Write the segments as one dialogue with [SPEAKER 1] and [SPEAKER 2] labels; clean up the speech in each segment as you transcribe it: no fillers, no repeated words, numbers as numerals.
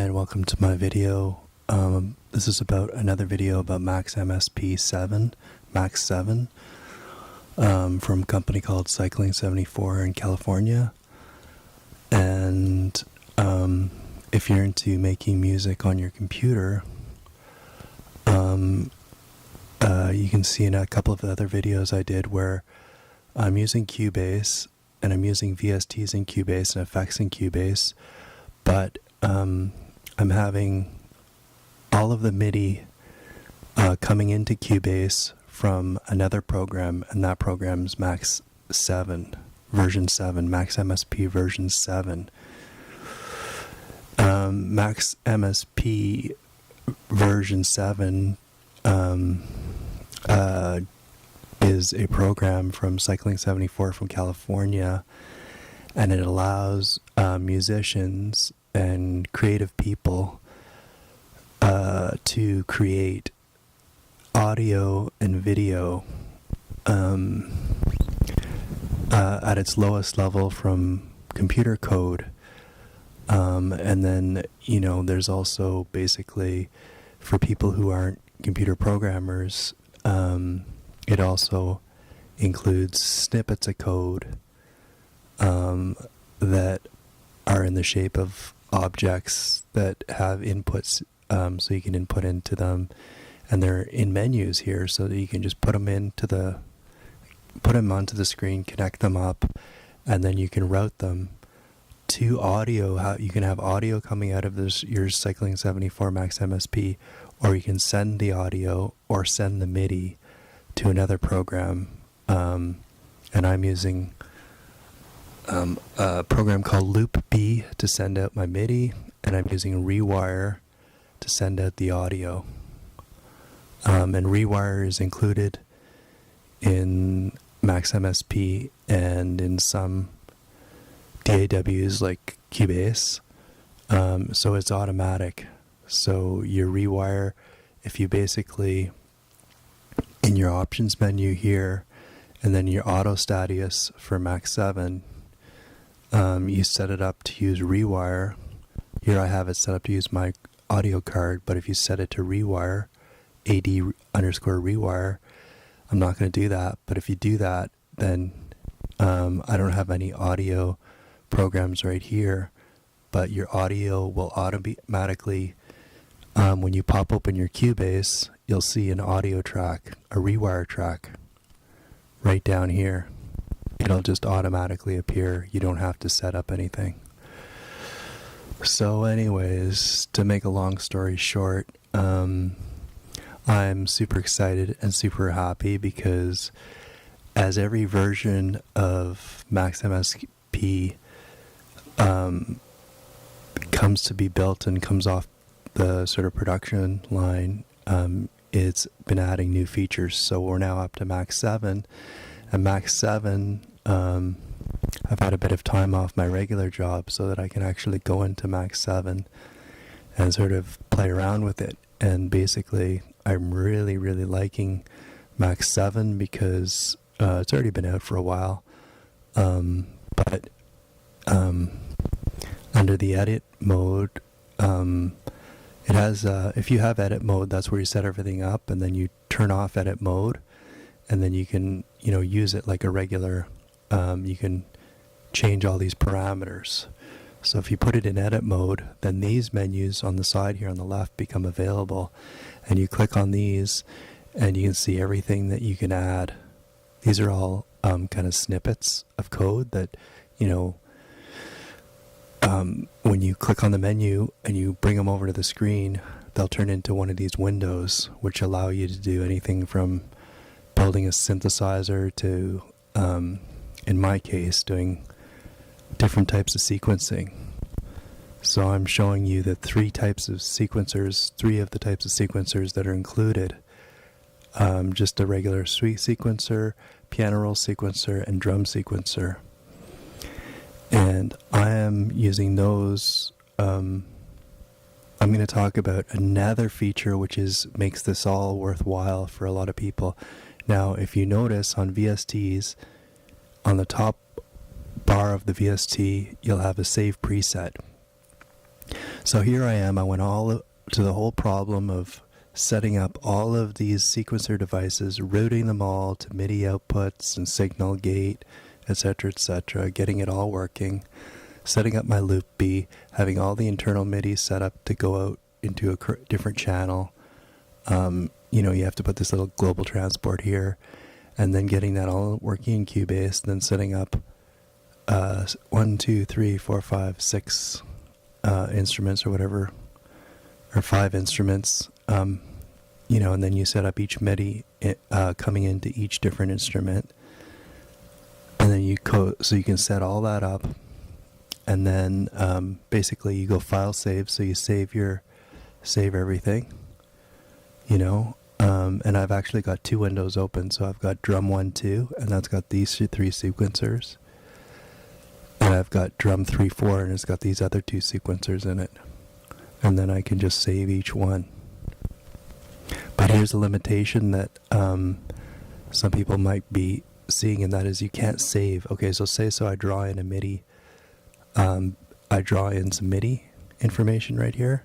[SPEAKER 1] and welcome to my video. This is about another video about Max MSP 7, Max 7, from a company called Cycling 74 in California. And if you're into making music on your computer, you can see in a couple of the other videos I did where I'm using Cubase and I'm using VSTs in Cubase and effects in Cubase, but I'm having all of the MIDI coming into Cubase from another program, and that program's Max 7, version 7, Max MSP version 7. Max MSP version 7 is a program from Cycling 74 from California, and it allows musicians and creative people to create audio and video at its lowest level from computer code. And then, there's also basically for people who aren't computer programmers, it also includes snippets of code that are in the shape of objects that have inputs, so you can input into them, and they're in menus here, so that you can just put them onto the screen, connect them up, and then you can route them to audio. You can have audio coming out of your Cycling 74 Max MSP, or you can send the audio or send the MIDI to another program, and I'm using a program called Loop B to send out my MIDI, and I'm using Rewire to send out the audio. And Rewire is included in Max MSP and in some DAWs like Cubase, so it's automatic. So your Rewire, if you basically, in your options menu here, and then your auto status for Max 7, you set it up to use Rewire. Here I have it set up to use my audio card, but if you set it to Rewire, AD_Rewire, I'm not going to do that. But if you do that, then I don't have any audio programs right here, but your audio will automatically, when you pop open your Cubase, you'll see an audio track, a Rewire track, right down here. It'll just automatically appear. You don't have to set up anything. So anyways, to make a long story short, I'm super excited and super happy because as every version of Max MSP comes to be built and comes off the sort of production line, it's been adding new features. So we're now up to Max 7, and Max 7, I've had a bit of time off my regular job so that I can actually go into Max 7 and sort of play around with it. And basically, I'm really, really liking Max 7 because it's already been out for a while. But under the edit mode, it has, if you have edit mode, that's where you set everything up, and then you turn off edit mode, and then you can, use it like a regular, you can change all these parameters. So if you put it in edit mode, then these menus on the side here on the left become available, and you click on these and you can see everything that you can add. These are all kind of snippets of code that, when you click on the menu and you bring them over to the screen, they'll turn into one of these windows, which allow you to do anything from building a synthesizer to, in my case, doing different types of sequencing. So I'm showing you the three of the types of sequencers that are included. Just a regular suite sequencer, piano roll sequencer, and drum sequencer. And I am using those. I'm going to talk about another feature which makes this all worthwhile for a lot of people. Now, if you notice on VSTs, on the top bar of the VST, you'll have a save preset. So here I am. I went all to the whole problem of setting up all of these sequencer devices, routing them all to MIDI outputs and signal gate, etc., getting it all working, setting up my loop B, having all the internal MIDI set up to go out into a different channel. You have to put this little global transport here, and then getting that all working in Cubase, then setting up 1, 2, 3, 4, 5, 6 instruments or whatever, or 5 instruments, and then you set up each MIDI coming into each different instrument, and then so you can set all that up, and then basically you go file save, so you save everything, and I've actually got 2 windows open, so I've got drum 1, 2, and that's got these 3 sequencers. And I've got drum 3, 4, and it's got these other 2 sequencers in it. And then I can just save each one. But here's a limitation that some people might be seeing, and that is you can't save. Okay, so I draw in a MIDI. I draw in some MIDI information right here.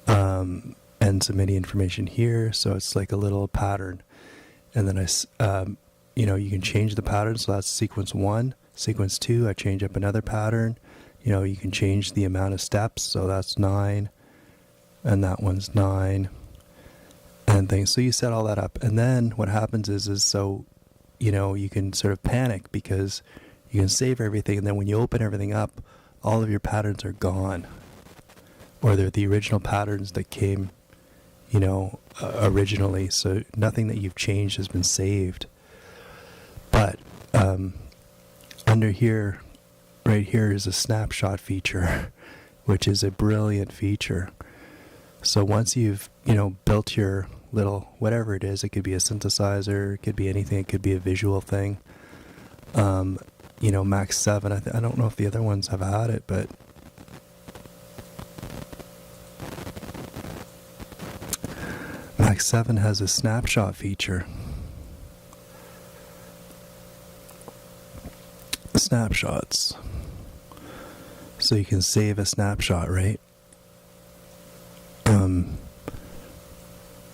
[SPEAKER 1] And some MIDI information here, so it's like a little pattern. And then you can change the pattern, so that's sequence 1. Sequence 2, I change up another pattern. You can change the amount of steps, so that's 9, and that one's 9, and things. So you set all that up, and then what happens is you can sort of panic because you can save everything, and then when you open everything up, all of your patterns are gone, or they're the original patterns that came, originally. So nothing that you've changed has been saved. But under here, right here is a snapshot feature, which is a brilliant feature. So once you've, built your little, whatever it is, it could be a synthesizer, it could be anything, it could be a visual thing. Max 7, I don't know if the other ones have had it, but Max 7 has a snapshot feature. Snapshots. So you can save a snapshot, right?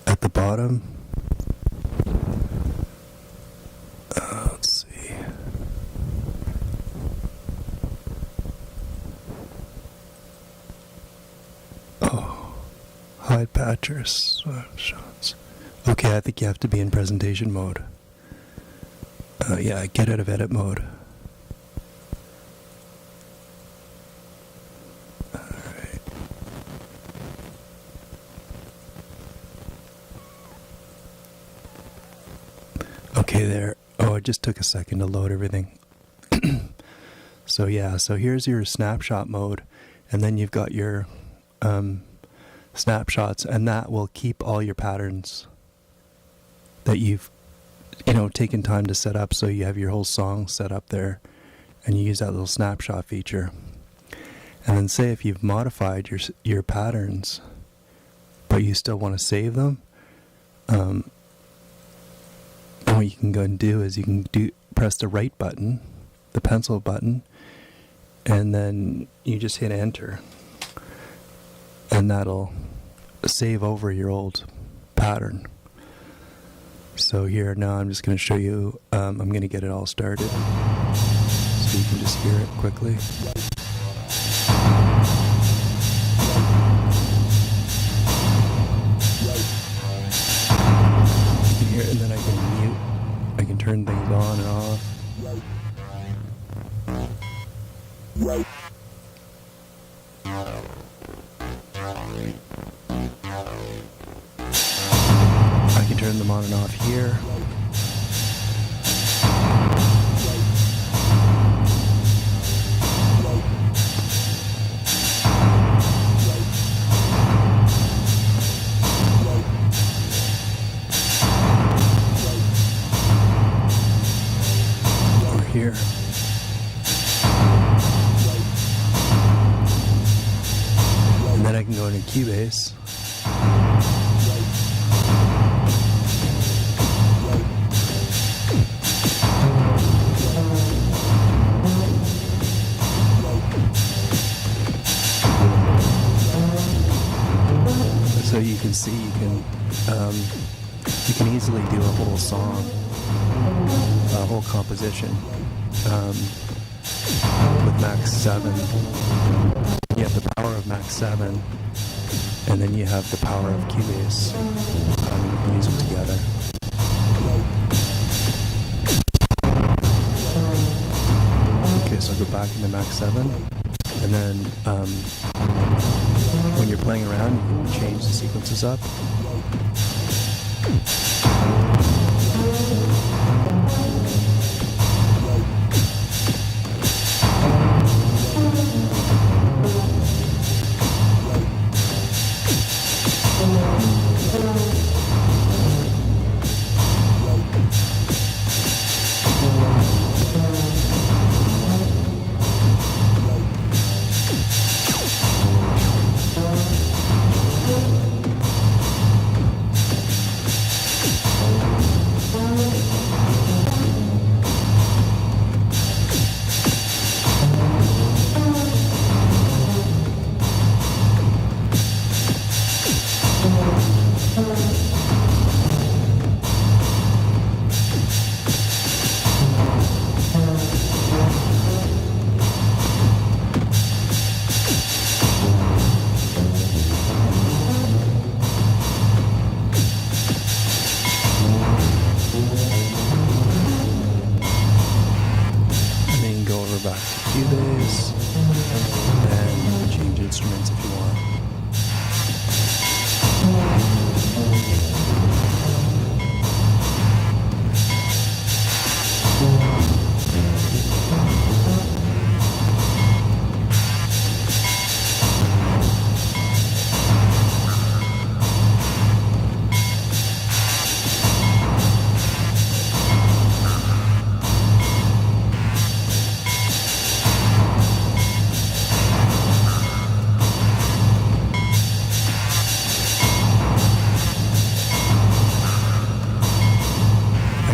[SPEAKER 1] At the bottom, let's see. Oh, hide patchers, snapshots. Okay, I think you have to be in presentation mode. Get out of edit mode. Okay, there. Oh, it just took a second to load everything. So here's your snapshot mode, and then you've got your snapshots, and that will keep all your patterns that you've taken time to set up, so you have your whole song set up there, and you use that little snapshot feature. And then say if you've modified your patterns, but you still want to save them, what you can go and do is you can press the right button, the pencil button, and then you just hit enter, and that'll save over your old pattern. So here now I'm just going to show you, I'm going to get it all started so you can just hear it quickly. You can hear it, and then I can mute, I can turn things on and off. I can turn them on and off here. Or here. And then I can go into Cubase. So you can see you can easily do a whole song, a whole composition with Max 7. You have the power of Max 7, and then you have the power of Cubase. You can use them together. Okay, so I'll go back into Max 7, and then when you're playing around, you can change the sequences up. Back to Cubase and change instruments if you want.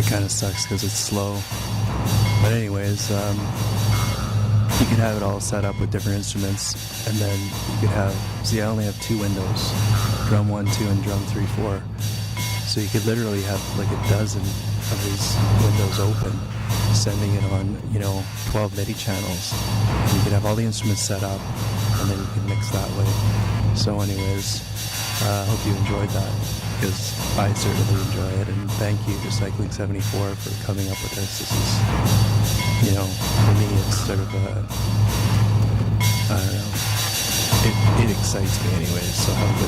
[SPEAKER 1] Kind of sucks because it's slow, but anyways, you could have it all set up with different instruments, and then you could have, see, I only have 2 windows, drum 1, 2, and drum 3, 4, so you could literally have like a dozen of these windows open, sending it on, 12 MIDI channels. You could have all the instruments set up, and then you can mix that way. So anyways, I hope you enjoyed that, because I certainly enjoy it, and thank you to Cycling74 for coming up with this. This is, for me, it's sort of I don't know, it excites me anyways, so have a good